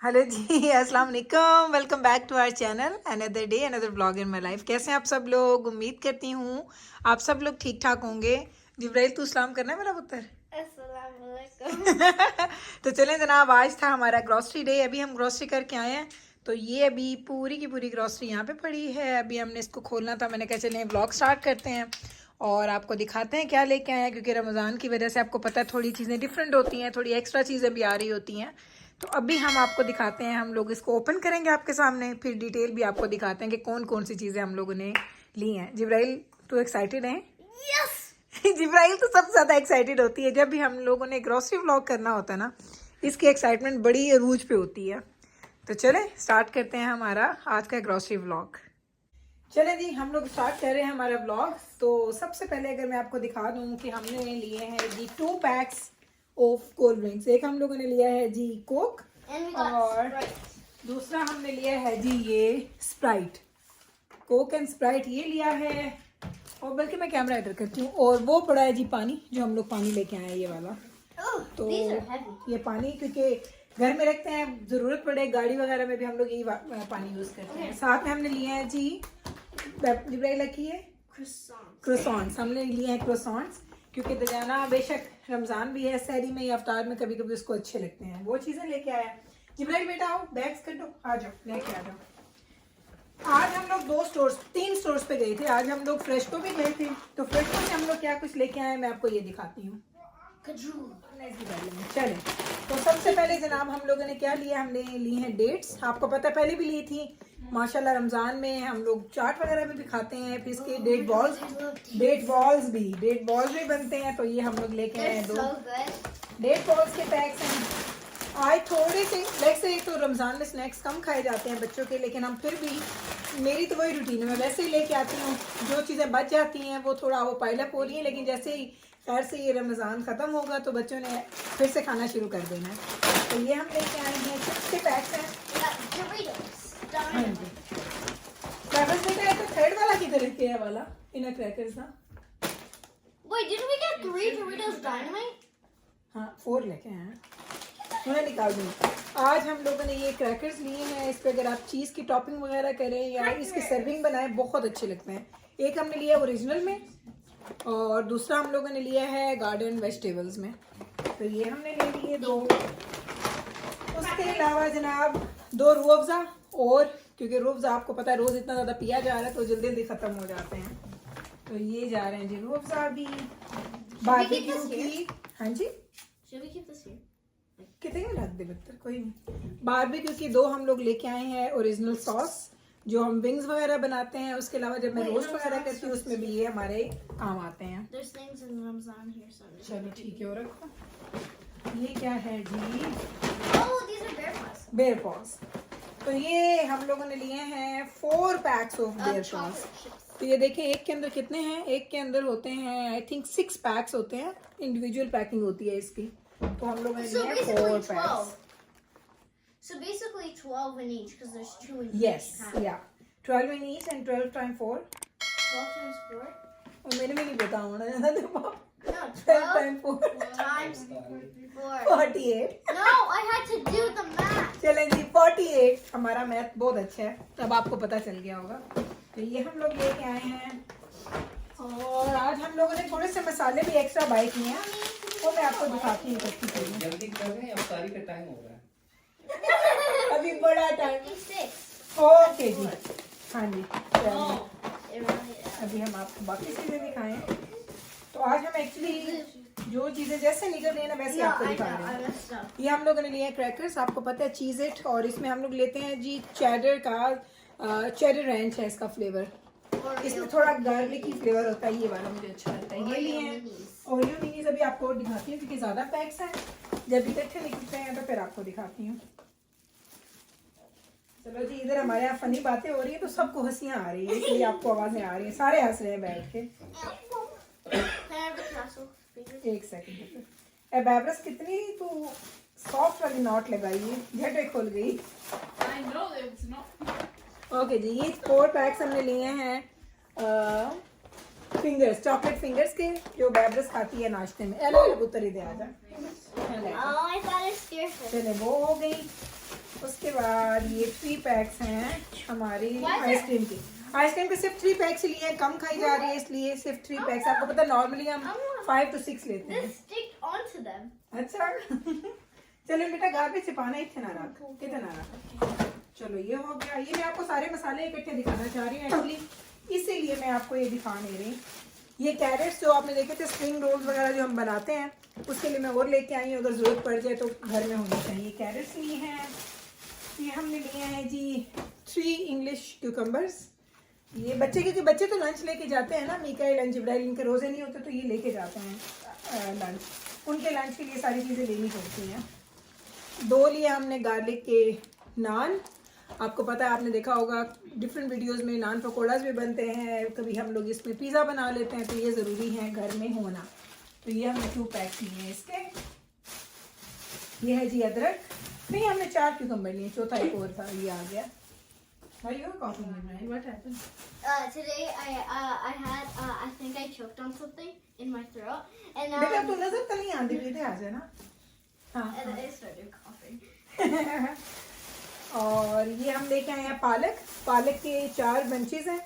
Hello जी अस्सलाम वालेकुम। Welcome back to our channel. Another day another blog in my life. कैसे हैं आप सब लोग? उम्मीद करती हूँ आप सब लोग ठीक ठाक होंगे। जिब्राइल तू सलाम करना है मेरा पुत्र। अस्सलाम वालेकुम। तो चलें जनाब, आज था हमारा ग्रॉसरी डे। अभी हम ग्रॉसरी करके आए हैं। तो ये अभी पूरी की पूरी ग्रॉसरी यहाँ पे पड़ी है। अभी हमने इसको खोलना था। मैंने कहा चलें ब्लॉग स्टार्ट करते हैं और आपको दिखाते हैं क्या लेके आए हैं, क्योंकि रमज़ान की वजह से आपको पता है थोड़ी चीज़ें डिफरेंट होती हैं, थोड़ी एक्स्ट्रा चीज़ें भी आ रही होती हैं। तो अभी हम आपको दिखाते हैं, हम लोग इसको ओपन करेंगे आपके सामने, फिर डिटेल भी आपको दिखाते हैं कि कौन कौन सी चीज़ें हम लोगों ने ली हैं। जिब्राइल तू एक्साइटेड है? यस। जिब्राइल तो सबसे ज़्यादा एक्साइटेड होती है जब भी हम लोगों ने ग्रॉसरी व्लॉग करना होता है ना, इसकी एक्साइटमेंट बड़ी अरूज पे होती है। तो चलें स्टार्ट करते हैं हमारा आज का ग्रॉसरी व्लॉग। चलें जी, हम लोग स्टार्ट कर रहे हैं हमारा व्लॉग। तो सबसे पहले अगर मैं आपको दिखा दूं कि हमने लिए हैं जी 2 पैक्स ऑफ कोल्ड ड्रिंक्स। एक हम लोगों ने लिया है जी कोक और दूसरा हमने लिया है जी ये स्प्राइट। कोक एंड स्प्राइट ये लिया है। और बल्कि मैं कैमरा इधर करती हूँ। और वो पड़ा है जी पानी, जो हम लोग पानी लेके आए हैं ये वाला। तो ये पानी क्योंकि घर में रखते हैं, ज़रूरत पड़े गाड़ी वगैरह में भी हम लोग यही पानी यूज़ करते हैं। साथ में हमने लिए हैं जी जिब्राइल रखी है क्रोसॉन्स। हमने लिए हैं क्रोसॉन्स क्योंकि दजाना बेशक रमज़ान भी है, सहरी में या अफ्तार में कभी कभी उसको अच्छे लगते हैं, वो चीज़ें लेके आया। जिब्राइल बेटा आओ, बैग्स कटो, आ जाओ लेके आ जाओ। आज हम लोग 3 स्टोर्स पे गए थे। आज हम लोग फ्रेशको भी गए थे। तो फ्रेशको से हम लोग क्या कुछ लेके आए मैं आपको ये दिखाती हूँ। चले, तो सबसे पहले जनाब हम लोगों ने क्या लिया, हमने ली हैं डेट्स। आपको पता है पहले भी ली थी माशाल्लाह। रमज़ान में हम लोग चाट वगैरह में भी खाते हैं। फिर इसके डेट बॉल्स भी बनते हैं। तो ये हम लोग लेके आए हैं 2 डेट बॉल्स के पैक्स हैं। आज थोड़े से वैसे तो रमज़ान में स्नैक्स कम खाए जाते हैं बच्चों के, लेकिन हम फिर भी, मेरी तो वही रूटीन है, मैं वैसे ही लेके आती हूँ। जो चीज़ें बच जाती हैं वो थोड़ा वो पाइलअप हो रही है, लेकिन जैसे ही खैर से ये रमज़ान ख़त्म होगा तो बच्चों ने फिर से खाना शुरू कर देना है। तो ये हम लेके आए हैं, चिप्स के पैक्स हैं। हाँ जी, क्रैकर्स बेटा है। तो थर्ड वाला किधर रखे है वाला इन क्रैकर्स ना? Wait, didn't we get 3 Doritos Dynamite? हाँ 4 लेके आए हैं, मैं निकाल दूँगी। आज हम लोगों ने ये क्रैकर्स लिए हैं। इस पे अगर आप चीज़ की टॉपिंग वगैरह करें या इसकी सर्विंग बनाएं बहुत अच्छे लगते हैं। एक हमने लिया ओरिजिनल में और दूसरा हम लोगों ने लिया है गार्डन वेजिटेबल्स में। तो ये हमने ले लिए 2। उसके अलावा जनाब 2 रूह अफ़ज़ा, और क्योंकि रूह अफ़ज़ा आपको पता है रोज़ इतना ज़्यादा पिया जा रहा है तो जल्दी जल्दी ख़त्म हो जाते हैं। तो ये जा रहे हैं जी रूह अफ़ज़ा भी। बारबेक्यू की, हाँ जी Should we keep this here? कितने में रख दे बच्चा, कोई नहीं। बारबेक्यू की 2 हम लोग लेके आए हैं ओरिजिनल सॉस, जो हम विंग्स वगैरह बनाते हैं। उसके अलावा जब मैं रोस्ट वगैरह करती हूँ उसमें भी ये हमारे काम आते हैं। There's things in Ramzan here, so. चलो ठीक है, और रखो। ये क्या है जी? Oh, these are bear paws. Bear paws. तो ये हम लोगों ने लिए हैं 4 packs of bear paws. Chocolate chips. तो ये देखें एक के अंदर कितने हैं, एक के अंदर होते हैं आई थिंक 6 पैक्स होते हैं। इंडिविजुअल पैकिंग होती है इसकी। तो हम लोगों ने So लिए basically 4 PACS. 12. So basically 12 in each, because there's 2 in Yes, each pack. yeah. 12 in each and 12 times 4. 12 times 4? और मेरे में नहीं पता होना ज़्यादा दिमाग। No, 12 12 times 4 times 4. 48। No, I had to do the math. चलें जी 48। हमारा मैथ बहुत अच्छा है, तब आपको पता चल गया होगा। तो ये हम लोग लेके आए हैं। और आज हम लोगों ने थोड़े से मसाले भी एक्स्ट्रा बाय किए हैं, वो मैं आपको दिखाती हूँ कैसे करें। जल्दी कर रहे हैं, अफ्तारी का टाइम हो रहा है। अभी बड़ा टाइम। 56. ओके जी, हाँ जी। चलिए, Oh, it really is. अभी हम आपको बाकी चीज़ें दिखाएं। तो आज हम एक्चुअली जो चीज़ें जैसे निकल रही है ना वैसे No, आपको I दिखा know, रहे I हैं। messed up. ये हम लोगों ने लिए हैं क्रैकर्स, आपको पता है चीज़ इट, और इसमें हम लोग लेते हैं जी चेडर का, चेडर रैंच है इसका फ्लेवर। इसमें थोड़ा गार्लिक की फ्लेवर होता है, ये वाला मुझे अच्छा लगता है। ये लिए हैं ओरियो मिनीज। अभी आपको दिखाती हूँ क्योंकि ज़्यादा पैक्स हैं, जब इकट्ठे निकलते हैं तो फिर आपको दिखाती हूँ। चलो जी, इधर हमारे यहाँ फनी बातें हो रही है तो सबको हंसियाँ आ रही है, इसलिए आपको आवाज़ें आ रही हैं, सारे हंस रहे हैं बैठ के। Can I have the castle fingers? एक सेकंड। बैब्रस कितनी तू सॉफ्ट वाली नॉट लगाई है, झटे खुल गई। I know it's not. Okay ji, ये 4 पैक्स हमने लिए हैं फिंगर्स, चॉकलेट फिंगर्स के, जो बैब्रस खाती है नाश्ते में। एलो पुत्र इधर आ जा। Oh, I thought it scared her. चले वो हो गई। उसके बाद ये 3 पैक्स हैं हमारी Why is it- आइसक्रीम की। आइसक्रीम के सिर्फ 3 पैक्स लिए हैं, कम खाई जा रही है इसलिए सिर्फ 3 पैक्स। आपको पता है नॉर्मली हम 5 to 6 लेते हैं। This stick onto them. अच्छा चलो बेटा गार्बेज छिपाना इतना ना रख, कितना ना रख। चलो ये हो गया। ये मैं आपको सारे मसाले इकट्ठे दिखाना चाह रही हूँ एक्चुअली, इसीलिए मैं आपको ये दिखा नहीं रही। ये कैरेट्स जो आपने देखे थे स्प्रिंग रोल्स वगैरह जो हम बनाते हैं उसके लिए मैं और लेके आई हूँ, अगर ज़रूरत पड़ जाए तो घर में होनी चाहिए। कैरेट्स लिए हैं, ये हमने लिए हैं जी 3 इंग्लिश क्यूकम्बर्स। ये बच्चे, क्योंकि बच्चे तो लंच लेके जाते हैं ना, मीका लंच इब्राहिम इनके रोज़े नहीं होते तो ये लेके जाते हैं लंच, उनके लंच के लिए सारी चीज़ें लेनी पड़ती हैं। 2 लिए हमने गार्लिक के नान। आपको पता है, आपने देखा होगा डिफरेंट वीडियोस में नान पकौड़ास भी बनते हैं, कभी हम लोग इसमें पिज़्ज़ा बना लेते हैं, तो ये ज़रूरी है घर में होना। तो ये हमने 2 पैक्स लिए हैं इसके। ये है जी अदरक। नहीं, हमने 4 क्यूकम्बर लिए, चौथा एक और था, ये आ गया। भाई योर कॉफी में what happened? Today I think I choked on something in my throat, and बेटा तू नजर तो नहीं आती, पीते आ जाए ना। हाँ and I started coughing. और ये हम लेके आए हैं पालक। पालक के 4 बंचेस हैं,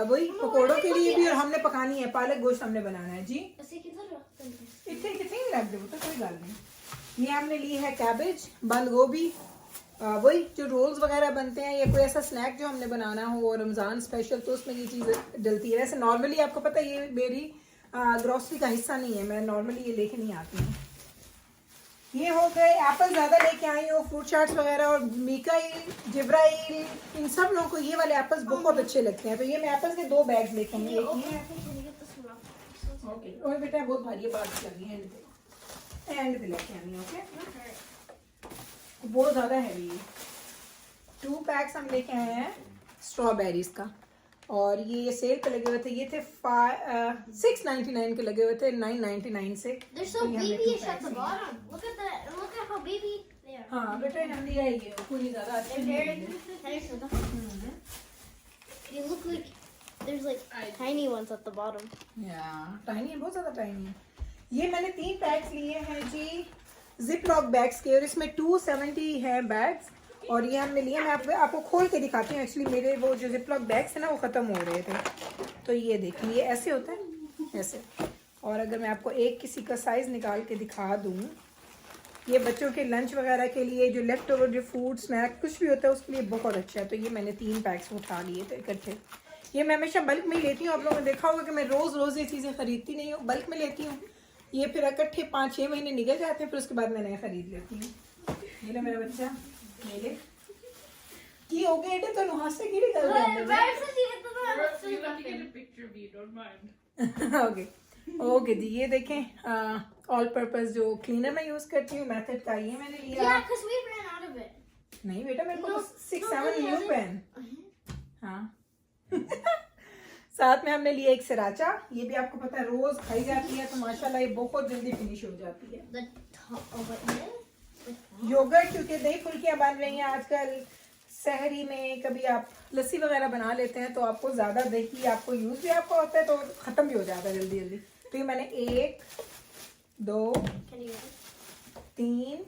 वही पकोड़ों के लिए भी, और हमने पकानी है। पालक गोश्त हमने बनाना है जी। इतने कितने ही रख दो तो कोई गल नहीं। ये हमने ली है कैबेज, बंद गोभी, वही जो रोल्स वगैरह बनते हैं, या कोई ऐसा स्नैक जो हमने बनाना हो रमज़ान स्पेशल, तो उसमें ये चीज़ डलती है। वैसे नॉर्मली आपको पता है ये मेरी ग्रॉसरी का हिस्सा नहीं है, मैं नॉर्मली ये लेके नहीं आती हूँ। ये हो गए एप्पल, ज़्यादा लेके आई हूँ, फ्रूट चाट्स वगैरह। और मीकाइल, जिब्राइल, इन सब लोगों को ये वाले एप्पल्स बहुत अच्छे लगते हैं, तो ये मैं एप्पल्स के 2 बैग्स लेके आई हूँ। एक ये है, ओके, और बेटा बहुत भारी है, बात करनी है, एंड पे लेके आनी है। ओके, बहुत ज़्यादा हैवी है। 2 पैक्स हम लेके आए हैं स्ट्रॉबेरीज का, और ये सेल पे लगे हुए थे। ये थे 6.99 के लगे हुए थे 9.99 से। They're so तो ये हमने 2 babyish at पैक्स the लिए। bottom. Look at how baby they are. हाँ बेटा हमने लिया ये कोई ज़्यादा अच्छे नहीं है। They look like there's like tiny ones at the bottom. Tiny है, बहुत ज़्यादा टाइनी है। ये मैंने 3 पैक्स लिए हैं जी जिप लॉक बैग्स के, और इसमें 270 है बैग्स। और ये हमने लिए, मैं आपको खोल के दिखाती हूँ। एक्चुअली मेरे वो जो जिप लॉक बैग्स हैं ना वो ख़त्म हो रहे थे, तो ये देखिए ये ऐसे होता है, ऐसे। और अगर मैं आपको एक किसी का साइज़ निकाल के दिखा दूँ, ये बच्चों के लंच वगैरह के लिए जो लेफ्ट ओवर जो फूड स्नैक कुछ भी होता है उसके लिए बहुत अच्छा है। तो ये मैंने 3 पैक्स उठा लिए थे इकट्ठे। ये मैं हमेशा बल्क में ही लेती हूँ। आप लोगों ने देखा होगा कि मैं रोज़ ये चीज़ें खरीदती नहीं हूँ, बल्क में लेती हूँ। ये फिर इकट्ठे 5-6 महीने निकल जाते हैं, फिर उसके बाद मैं नया खरीद लेती हूँ। ये ले मेरा बच्चा, ये ले की हो गए तो हाथ से गिरी कर You'll have to get a picture of you, don't mind. Okay okay ji. ये देखें ऑल पर्पस जो क्लीनर मैं यूज़ करती हूँ मेथड का, ये मैंने लिया। Yeah, because we ran out of it. नहीं बेटा मेरे को No, 6-7 no, new no, pen. हाँ साथ में हमने लिया एक सराचा। ये भी आपको पता है रोज खाई जाती है, तो माशाल्लाह ये बहुत जल्दी फिनिश हो जाती है। The top of it. Yoghurt, क्योंकि दही फुल्कियाँ बन रही हैं आजकल सहरी में, कभी आप लस्सी वगैरह बना लेते हैं तो आपको ज़्यादा दही आपको यूज़ भी आपको होता है तो ख़त्म भी हो जाता है जल्दी जल्दी। तो ये मैंने 1 2 Can you? 3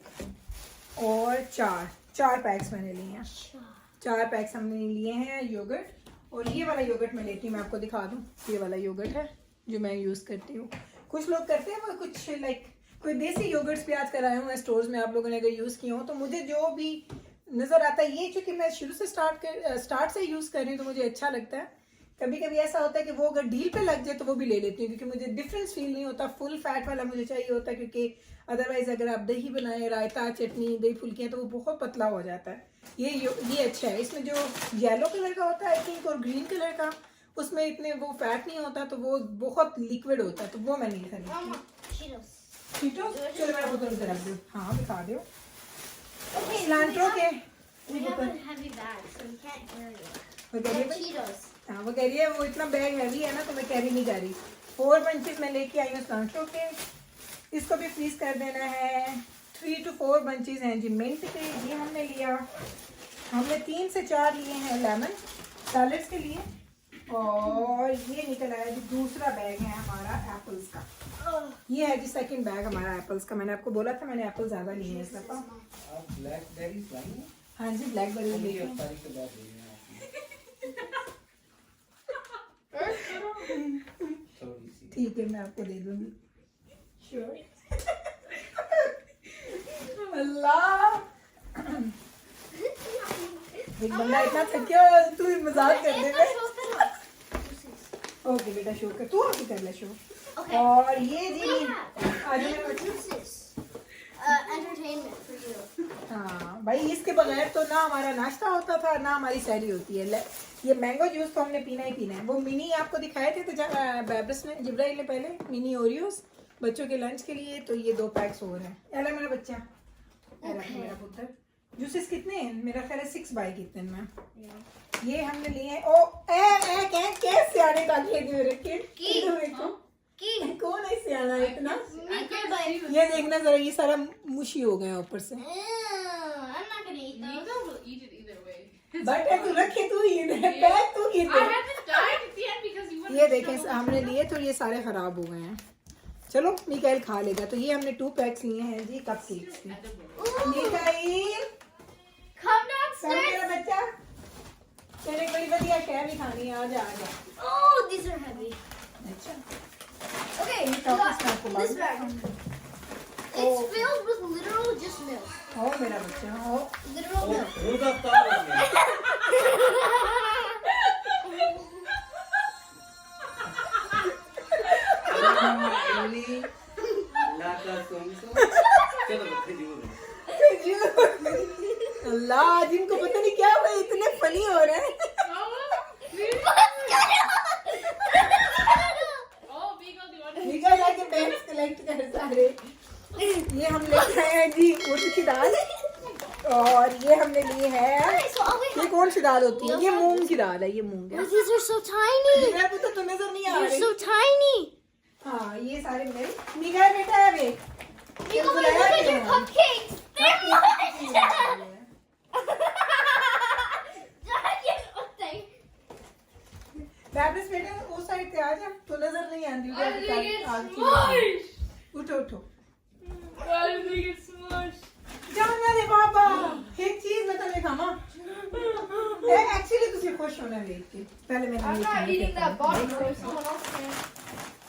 और 4 पैक्स मैंने लिए हैं। 4 पैक्स हमने लिए हैं योगर्ट। और ये वाला योगर्ट मैं लेती हूँ, मैं आपको दिखा दूँ। ये वाला योगर्ट है जो मैं यूज़ करती हूँ। कुछ लोग करते हैं वो कुछ लाइक कोई देसी योगर्ट्स भी आजकल आए हुए हैं स्टोर्स में, आप लोगों ने अगर यूज़ किए हो तो मुझे जो भी नज़र आता है, ये चूँकि मैं शुरू से स्टार्ट से यूज़ कर रही हूँ तो मुझे अच्छा लगता है। कभी कभी ऐसा होता है कि वो अगर डील पे लग जाए तो वो भी ले लेती हूँ, क्योंकि मुझे डिफरेंस फील नहीं होता। फुल फैट वाला मुझे चाहिए होता है, क्योंकि अदरवाइज अगर आप दही बनाए, रायता, चटनी, दही फुल्कियाँ, तो वो बहुत पतला हो जाता है। ये अच्छा है। इसमें जो येलो कलर का होता है आई थिंक और ग्रीन कलर का, उसमें इतने वो फैट नहीं होता, तो वो बहुत लिक्विड होता है, तो वो मैं नहीं खरीदती। Mama, Cheetos. चीटो चलो मेरा बोतल उधर रख दो। हाँ दिखा दो। सिलांट्रो के We have a heavy bag, so we can't carry it. वो We कह have रही है Cheetos. हाँ वो कह रही है वो इतना बैग हैवी है ना तो मैं कैरी नहीं कर रही। 4 बंचेस मैं लेके आई हूँ सिलांट्रो के, इसको भी फ्रीज कर देना है। 3 to 4 बंचेस हैं जी मिंट के, ये हमने लिया। हमने 3 से 4 लिए हैं लेमन सैलेड्स के लिए। और ये निकल आया जी दूसरा बैग है हमारा एप्पल्स का। ये है जी सेकंड बैग हमारा एप्पल्स का। मैंने आपको बोला था मैंने एप्पल ज़्यादा लिए हैं इस दफ़ा। आप ब्लैकबेरीज लाई हैं? हाँ जी ब्लैकबेरी मम्मी लेके इफ्तारी के बाद देना थोड़ी सी। ठीक है मैं आपको दे दूंगी श्योर अल्लाह एक बंदा इतना थकिया हुआ है, तू ही मजाक कर दे बे। ओके बेटा शो कर तू आके कर ले शो Okay. और ये जी We आज have juices. Entertainment for you. हाँ भाई इसके बगैर तो ना हमारा नाश्ता होता था ना हमारी सैरी होती है ये मैंगो जूस तो हमने पीना ही पीना है वो मिनी आपको दिखाए थे तो बैब्रस ने जिब्राइल ने पहले मिनी ओरियोस बच्चों के लंच के लिए तो ये 2 पैक्स हो रहे हैं एला मेरा बच्चा एला मेरा पुत्र जूसेस कितने हैं मेरा ख्याल है 6 बाई कितने में ये हमने लिए हैं ओ कैसे आने का रखे कौन है सियाना इतना ये देखना जरा ये सारा मुशी हो गया ऊपर से I'm not gonna eat those. Nico will eat it either way. But तू रखे तू ही दे पैक तू ही I they had to die at the end because you wouldn't. ये देखें हमने लिए तो ये सारे खराब हो गए हैं चलो मिकाइल खा लेगा तो ये हमने 2 पैक्स लिए हैं जी कप केक्स के मिकाइल Come मेरा downstairs. बच्चा तेरे बड़ी बढ़िया क्या भी खानी है आजा Oh, these are heavy. अच्छा Okay, ये we टॉप got इसका आपको this bag. It's filled with literal just milk. हो मेरा बच्चा हो Literal milk. रोज़ अफ्तार हो गया। चलो अल्लाह जिनको पता नहीं क्या हुआ इतने फनी हो रहे हैं Oh, Vigo, do you want to? निकल जाके बैग्स कलेक्ट कर सारे ये हम लेके आए हैं जी उर्द की दाल और ये हमने लिए है Okay, so all we ये have. कौन सी दाल होती है ये मूंग की दाल है ये मूंग है These are so tiny. मेरा पुत्र तो नजर नहीं आ They're रही so tiny. हाँ ये सारे मेरे निगाह बेटा है वे Nico, look at your cupcakes. They're mine. बैब्रिस बेटा उस साइड पे आ जा तो नजर नहीं आती I think it's आगे smushed. उठो उठो I think it's smushed. जाना दे बाबा एक चीज बता दे खामा एक्चुअली तुझे खुश होना देख के पहले मैंने I'm ये not खाने eating के that खाने। bottom row. Someone else can.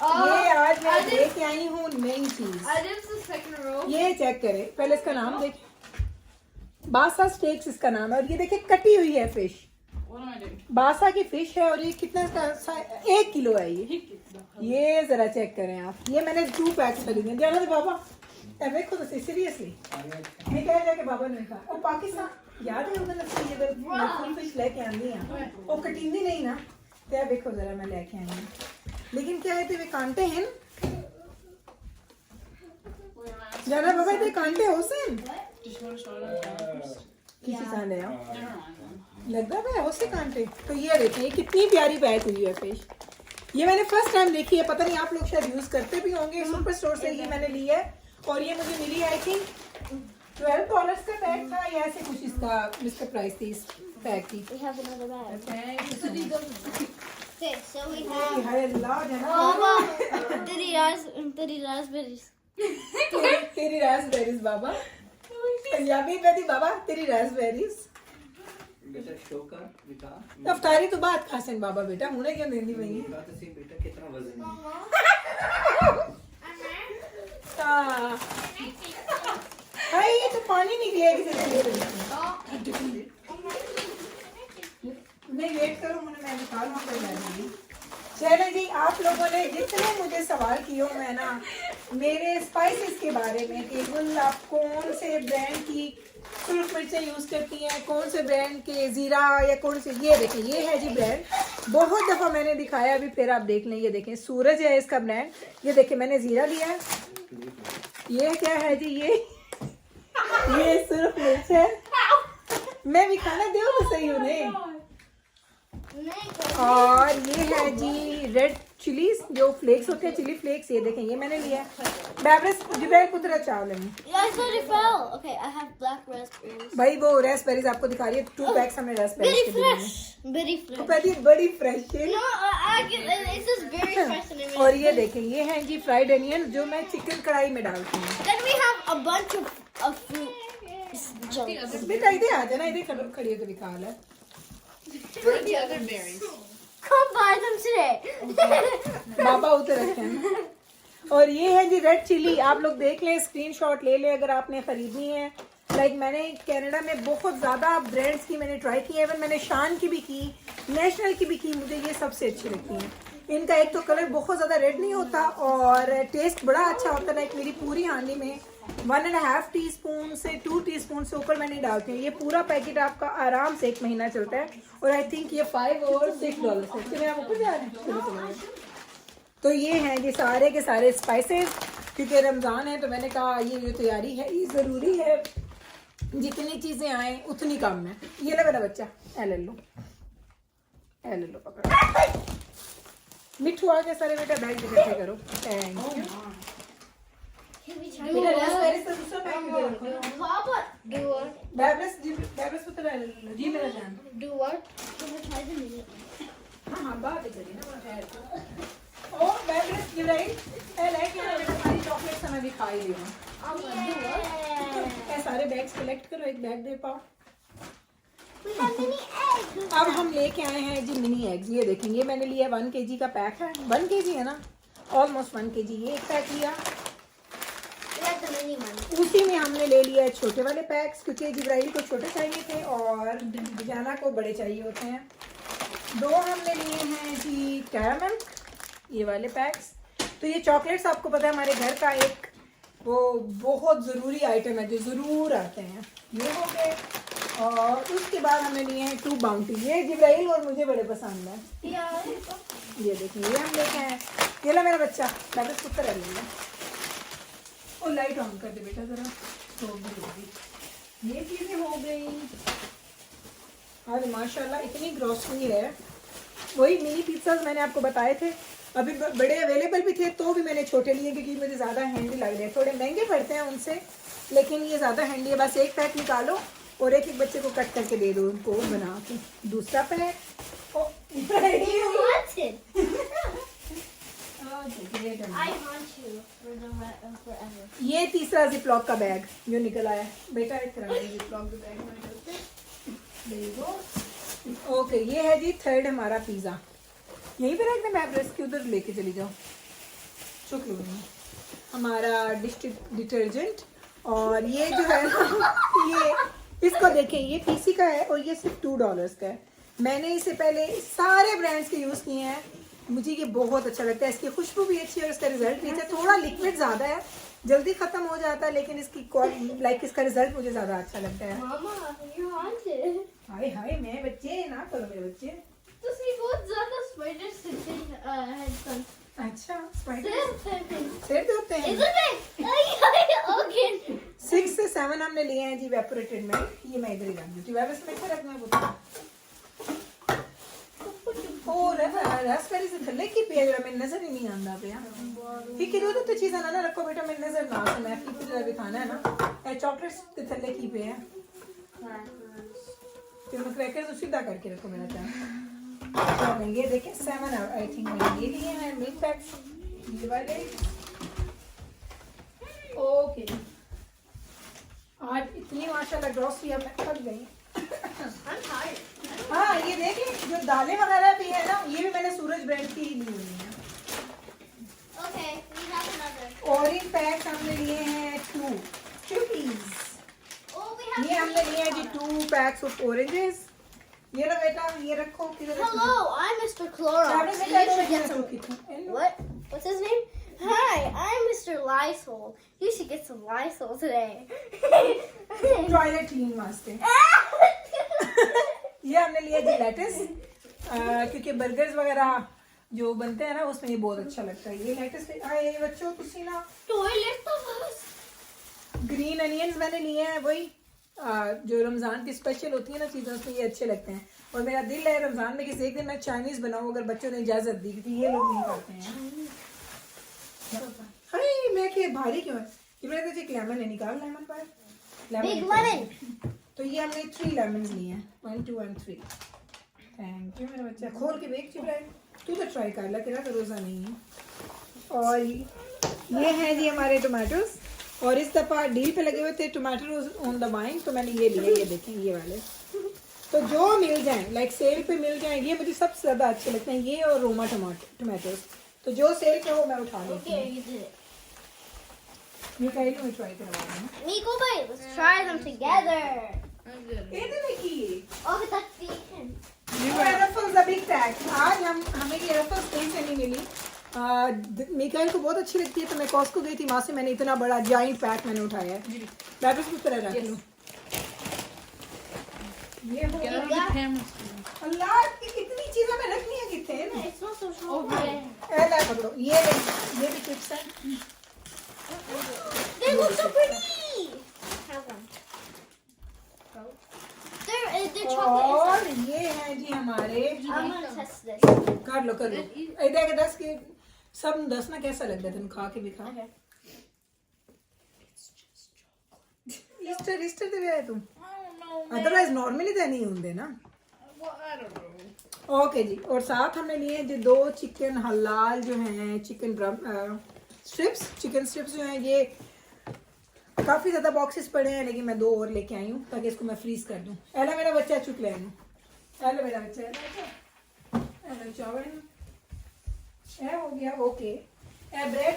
ये आज मैं Adam's- लेके आई हूँ नई चीज Adam's the second row. ये चेक करें पहले इसका नाम देखें बासा स्टेक्स इसका नाम है और ये देखिए कटी हुई है fish What am I doing? बासा की फिश है और ये कितना इसका 1 किलो है ये जरा चेक करें आप ये मैंने 2 पैक्स खरीदे जाना दे बाबा देखो तो सीरियसली मैं कह रहा कि बाबा ने कहा और पाकिस्तान याद है उधर ये फुल फिश लेके आनी है और कटींदी नहीं ना तो देखो जरा मैं लेके आई हूँ लेकिन क्या है वे कांटे हैं Wait, am I? जाना बाबा ये कांटे हो Sen Just want to show it on camera. किसी साल है Never mind then. लगता है उससे कांटे तो ये देखें ये कितनी प्यारी पैक हुई है फिश ये मैंने फर्स्ट टाइम देखी है पता नहीं आप लोग शायद यूज करते भी होंगे सुपर स्टोर से ही मैंने ली है और ये मुझे मिली आई थिंक $12 का पैक था या ऐसे कुछ इसका प्राइस थी इस पैक की We have another bag. Okay. Okay, so we have. हाय अल्लाह जाना Mama, Diddy raspberries. तेरी रास्पबेरीज बाबा पंजाबी में थी बाबा तेरी रास्पबेरीज बेटा शो कर बेटा अफ्तारी तो बात खासन बाबा बेटा मुझे क्यों देंदी भाई बात से बेटा कितना वजन है हाँ हाय ये तो पानी निकलेगा किसी नहीं वेट करो मैं निकाल वहाँ पर जाऊंगी चले जी आप लोगों ने जितने मुझे सवाल किए मैं ना मेरे स्पाइसेस के बारे में कि गुल आप कौन से ब्रांड की सुर्ख मिर्चें यूज़ करती हैं कौन से ब्रांड के ज़ीरा या कौन से ये देखें ये है जी ब्रांड बहुत दफ़ा मैंने दिखाया अभी फिर आप देख लें ये देखें सूरज है इसका ब्रांड ये देखें मैंने ज़ीरा लिया है ये क्या है जी ये सुर्ख मिर्च है मैं भी खाना दूँ तो सही उन्हें और ये है जी रेड चिलीज जो फ्लेक्स होते हैं चिली फ्लेक्स ये देखें ये मैंने लिया है बैब्रिस जिब्राइल पुत्र चावल है Yeah, I thought it fell. Okay, I have black raspberries. भाई वो रास्पबेरीज आपको दिखा रही है 2 पैक्स हमने रास्पबेरीज Very के दिए हैं fresh. Very fresh. तो पहली बड़ी फ्रेश है No, I get it. It's just very fresh and और ये देखें ये है जी फ्राइड अनियन जो मैं चिकन कढ़ाई में डालती हूँ Then we have a bunch of fruit. junk. बेटा इधर आ जाना, इधर खड़ी होकर दिखा ले। Where are the other berries? Come buy them today. बाबा उतर रखे हैं। और ये है जी रेड चिली, आप लोग देख लें, स्क्रीनशॉट ले लें अगर आपने खरीदनी है। लाइक मैंने कनाडा में बहुत ज़्यादा ब्रांड्स की मैंने ट्राई की है, इवन मैंने शान की भी की, नेशनल की भी की, मुझे ये सबसे अच्छी लगती हैं। इनका एक तो कलर बहुत ज़्यादा रेड नहीं होता और टेस्ट बड़ा अच्छा होता है। लाइक मेरी पूरी हांडी में 1.5 टीस्पून से 2 टीस्पून से ऊपर मैंने डालती हूँ। ये पूरा पैकेट आपका आराम से 1 महीना चलता है और आई थिंक ये $5 और $6 है। चलिए आप ऊपर जा रहे हैं, चलो चलो। तो ये हैं ये सारे के सारे स्पाइसेस, क्योंकि रमज़ान है तो मैंने कहा ये जो तैयारी है ये ज़रूरी है, जितनी चीज़ें आए उतनी कम है। ये ले मेरा बच्चा, ले लो, ले लो पकड़ो। मिठू आ गया सारे, बेटा बैग इकट्ठे करो। Thank you. Can we try बेटा रास्पबेरी से दूसरा बैग इधर रखो। Papa, do what? बैबरस उतर ले लो जी मेरा जान। Do what? Can we try the minute? हाँ हाँ बात करिए ना, ठहर को। ओ बैबरस ये राइट, लाइक ये बेटा सारी चॉकलेट्स हमें भी खा ही लेना। Yeah. सारे बैग्स कलेक्ट करो, एक बैग दे पाओ। We have mini eggs. अब हम लेके आए हैं जी मिनी एग्स। ये देखेंगे मैंने लिया 1 kg का पैक है, 1 kg है ना, ऑलमोस्ट 1 kg। ये एक पैक लिया, We have the mini one. उसी में हमने ले लिया है छोटे वाले पैक्स, क्योंकि जिब्राइल को छोटे चाहिए थे और जाना को बड़े चाहिए होते हैं। 2 हमने लिए हैं जी कैरामल, ये वाले पैक्स। तो ये चॉकलेट्स आपको पता है हमारे घर का एक वो बहुत ज़रूरी आइटम है जो ज़रूर आते हैं, ये हो गए। और उसके बाद हमने लिए हैं 2 बाउंटी, ये जिब्राइल और मुझे बड़े पसंद है। Yeah. ये देखिए ये हम लेके आए। ये ला मेरा बच्चा, बैग कुत्ता रह लिया। और लाइट ऑन कर दे बेटा ज़रा, तो भी होगी। ये चीज़ें हो गई। आज माशाल्लाह इतनी ग्रॉसरी है। वही मिनी पिज़्ज़ाज मैंने आपको बताए थे, अभी बड़े अवेलेबल भी थे तो भी मैंने छोटे लिए क्योंकि मुझे ज़्यादा हैंडी लग रहे हैं। थोड़े महंगे पड़ते हैं उनसे, लेकिन ये ज़्यादा हैंडी है। बस एक पैक निकालो और एक एक बच्चे को कट करके दे दो उनको बना के। दूसरा pack You want it? I want you for the forever. ये तीसरा जिपलॉक का बैग जो निकल आया बेटा, एक तरह का जिपलॉक का बैग में। ओके ये है जी 3rd हमारा पिज़्ज़ा। यहीं पे रख दे, मैं ब्रश के उधर लेके चली जाऊँ। शुक्रिया। हमारा डिश डिटर्जेंट, और ये जो है ना ये इसको देखें, ये पीसी का है और ये सिर्फ $2 का है। मैंने इससे पहले सारे ब्रांड्स के यूज़ किए हैं, मुझे ये बहुत अच्छा लगता है। इसकी खुशबू भी अच्छी है और इसका रिजल्ट भी अच्छा है। थोड़ा लिक्विड ज़्यादा है, जल्दी ख़त्म हो जाता है, लेकिन इसकी इसका रिजल्ट मुझे ज़्यादा अच्छा लगता है। Mama, you want it? हाय हाय मैं बच्चे ना करो मेरे बच्चे। ਤੁਸੀਂ ਬਹੁਤ ਜ਼ਿਆਦਾ spiders ਸਿੱਖੇ headphones. अच्छा Isn't सिर धोते हैं। it? Okay. 6 से 7 हमने लिए हैं जी वेपोरेटेड मिल्क। ये मैं इधर ही रख दूँ, वेबस में रखना है वो। और रास्पबेरी से थल्ले की पे जरा मैं नजर ही नहीं आंदा पे। ठीक है दो तो चीज़ ना रखो बेटा, मैं नजर ना आए। मैं की तरह भी खाना है ना, चॉकलेट्स के थल्ले की पे है। फिर मैं क्रैकर्स तो सीधा करके रखो मेरा चाह। तो ये देखें 7 आई थिंक मैंने ये लिए हैं मिल्क पैक्स ये वाले। ओके आज इतनी माशाल्लाह ग्रॉसरी अब मैं थक गई। I'm tired. हाँ ये देखें जो दालें वगैरह भी है ना, ये भी मैंने सूरज ब्रांड की ही ली हुई है। Okay, we have another. Orange PACS हमने लिए हैं 2 pieces। Oh, we have. ये हमने लिए हैं जी 2 पैक्स ऑफ ऑरेंजेस। ये लो बेटा, ये रखो किधर रखो? Hello, I'm Mr. Clorox. चावल में You क्या should get रखो some. कितना? What? What's his name? Hi, I'm Mr. Lysol. You should get some Lysol today. Toilet clean वास्ते। ये हमने लिया जी लेटस, क्योंकि बर्गर्स वगैरह जो बनते हैं ना उसमें ये बहुत अच्छा लगता है। ये लेटस आए बच्चों तुसी ना। Toilet bubbles. ग्रीन अनियंस मैंने लिए हैं, वही जो रमज़ान की स्पेशल होती है ना चीज़ें, उसमें ये अच्छे लगते हैं। और मेरा दिल है रमज़ान में किसी एक दिन मैं चाइनीज़ बनाऊँ, अगर बच्चों ने इजाज़त दी थी। ये लोग नहीं खाते हैं। अरे मैं कि भारी क्यों है? कि मैंने तो एक लेमन है, निकाल लेमन पर। Big lemon. तो ये हमने 3 लेमन्स लिए हैं, 1 2 and 3। थैंक यू मेरा बच्चा। खोल के देख चुप रहा है, तू तो ट्राई कर ला, तेरा तो रोज़ा नहीं है। और ये हैं जी हमारे टोमेटोज, और इस दफ़ा डील पे लगे हुए थे टमाटर ऑन द वाइन, तो मैंने ये लिए, ये देखें ये वाले। तो जो मिल जाए लाइक सेल पे मिल जाए, ये मुझे सबसे ज़्यादा अच्छे लगते हैं, ये और रोमा टमाटोज। तो जो सेल पे हो मैं उठा लेती Okay, हूँ। you did it. ये कहीं मैं ट्राई करवा दूँ। Nico, wait, let's try them together. I'm good. ये तो देखिए Oh, that's the end. Ruffles the big pack. आज हमें ये रफल्स कहीं से नहीं मिली। मिकाइल को बहुत अच्छी लगती है, तो मैं कॉस्को गई थी, वहाँ से मैंने इतना बड़ा जाइंट पैक मैंने उठाया है। वापस की तरह रख लूँ। ये हो Get out of गया। the camera screen. अल्लाह कितनी चीजें मैं रखनी है कितने ना। It smells so strong. ऐसा पकड़ो, ये भी चिप्स है। They look so pretty. Have one. They're chocolate और inside. ये है जी हमारे। I'm gonna test this. कर लो इधर के 10 के सब 10 ना कैसा लग रहा है, तुम खा के भी खा। Okay. ईस्टर ते भी आए तुम, I don't know, man. Otherwise normally तो नहीं होंगे ना। Well, I don't know. Okay ji, और साथ हमने लिए जो 2 चिकन हलाल जो हैं, चिकन स्ट्रिप्स, चिकन स्ट्रिप्स जो हैं, ये काफ़ी ज़्यादा बॉक्सेस पड़े हैं, लेकिन मैं 2 और लेके आई हूँ ताकि इसको मैं फ्रीज कर दूँ। एला मेरा बच्चा चुक ले आऊँ, एला मेरा बच्चा एला चावल ए हो गया। ओके ए ब्रेड,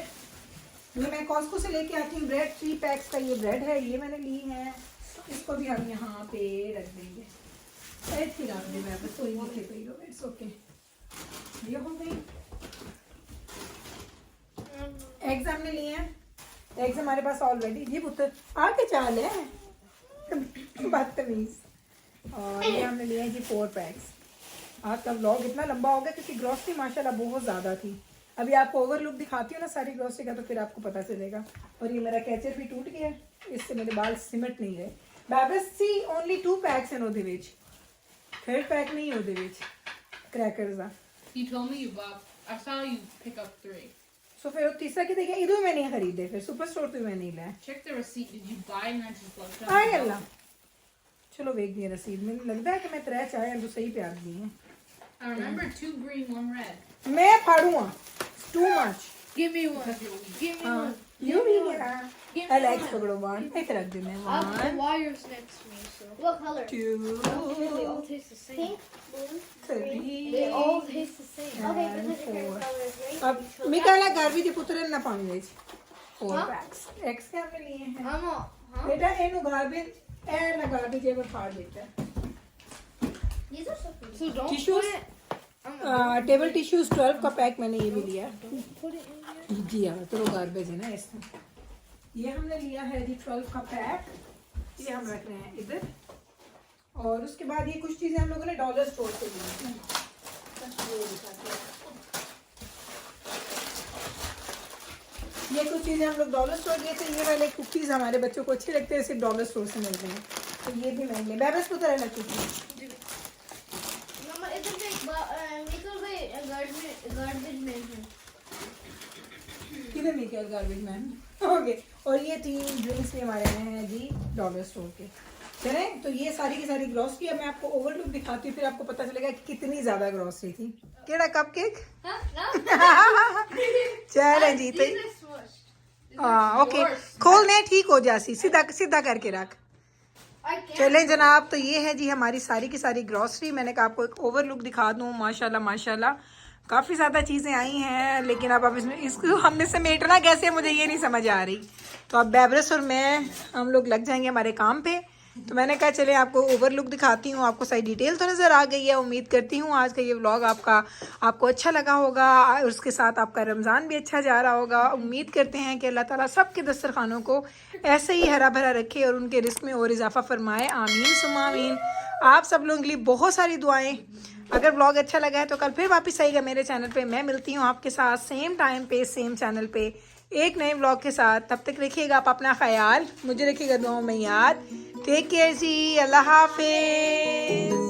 ये मैं कॉस्को से लेके आती हूँ ब्रेड, 3 पैक्स का ये ब्रेड है, ये मैंने ली है। इसको भी हम यहाँ पे रख देंगे, ऐसे ही रख दे, मैं बस कोई नहीं खेल रही हो, इट्स ओके। ये हो गई। एग्स हमने लिए हैं, एग्स हमारे पास ऑलरेडी। जी पुत्र आके चाल है बदतमीज। और ये हमने लिए हैं जी 4 पैक्स। आज का व्लॉग इतना लंबा हो गया क्योंकि ग्रोसरी माशाल्लाह बहुत ज़्यादा थी। अभी आपको ओवरलुक दिखाती हूँ ना सारी ग्रोसरी का, तो फिर आपको पता चलेगा। और ये मेरा कैचर भी टूट गया, इससे मेरे बाल सिमट नहीं गए। बैबस सी ओनली 2 पैक्स हैं ਉਹਦੇ ਵਿੱਚ, 3rd पैक नहीं है ਉਹਦੇ ਵਿੱਚ crackers the. You told me you bought. I saw you pick up 3. सो फिर वो तीसरा की देखिए, इधर मैं नहीं खरीदे, फिर सुपर स्टोर पे मैं नहीं लाया। Check the receipt. Did you buy and not just love आए अल्लाह, चलो वेख दिया रसीद। मैंने लगता है कि मैं 3 चाय तो सही प्यार दी हैं। I remember 2 green, 1 red. मैं फाड़ूंगा too much. Give me one. Give me one. You भी Give me एलेक्स one. पकड़ो वन, इधर रख देने I have the 1 wires next to me, so 2 color? 2 they all taste the same. Pink, blue. 3 They all taste the same. Okay, and because the 4 colors, right? अब मिकाला गार्बी के पुत्र ना पानी ਵਿੱਚ 4 पैक्स एक्स के हमने लिए हैं। I'm all, huh? बेटा ਇਹਨੂੰ ਗਾਰਬੇਜ ਇਹ ਨਾ ਗਾਰਬੇਜ ਇਹ ਫਾੜ ਦੇਤਾ ਹੈ। These are so pretty. So don't Tissues? put it. Table tissues 12 का पैक मैंने ये भी लिया। Put it in there. जी हाँ, तो गार्बेज है ना इसमें। ये हमने लिया है जी 12 का पैक, ये हम रख रहे हैं इधर। और उसके बाद ये कुछ चीज़ें हम लोगों ने डॉलर स्टोर से ली हैं। ये कुछ चीज़ें हम लोग डॉलर स्टोर गए थे। ये वाले कुकीज़ हमारे बच्चों को अच्छे लगते हैं, सिर्फ डॉलर स्टोर से मिलते हैं, तो ये भी मैंने लिया। बैबस पुत्र है ना cookies Mama, isn't it? Nico, wait, a garbage man. किधर निकल गार्बेज मैन। ओके, और ये 3 ड्रिंक्स भी हमारे आए हैं जी डॉलर स्टोर के। चलें, तो ये सारी की सारी ग्रोसरी। अब मैं आपको ओवरलुक दिखाती हूँ, फिर आपको पता चलेगा कि कितनी ज़्यादा ग्रोसरी थी। केड़ा कपकेक? Huh? No? चलें जी, तो These are smushed. हाँ ओके, खोलने ठीक हो जासी, सीधा सीधा करके रख। I can't. चलें जनाब, तो ये है जी हमारी सारी की सारी ग्रोसरी। मैंने कहा आपको एक ओवरलुक दिखा दूँ। माशाल्लाह माशाल्लाह काफ़ी ज़्यादा चीज़ें आई हैं, लेकिन अब इसमें इसको हमने समेटना कैसे, मुझे ये नहीं समझ आ रही। तो अब बैबरस और मैं हम लोग लग जाएंगे हमारे काम पे। तो मैंने कहा चले आपको ओवरलुक दिखाती हूँ, आपको सारी डिटेल तो नज़र आ गई है। उम्मीद करती हूँ आज का ये व्लॉग आपको अच्छा लगा होगा, और उसके साथ आपका रमज़ान भी अच्छा जा रहा होगा। उम्मीद करते हैं कि अल्लाह ताला सबके दस्तरखानों को ऐसे ही हरा भरा रखे और उनके रिस्क में और इजाफा फरमाए। आमीन सुम्मा आमीन। आप सब लोगों के लिए बहुत सारी दुआएं। अगर व्लॉग अच्छा लगा है तो कल फिर वापस आइएगा मेरे चैनल पे। मैं मिलती हूँ आपके साथ सेम टाइम पे सेम चैनल पे एक नए व्लॉग के साथ। तब तक रखिएगा आप अपना ख्याल, मुझे रखिएगा दुआओं में याद। टेक केयर जी, अल्लाह हाफिज़।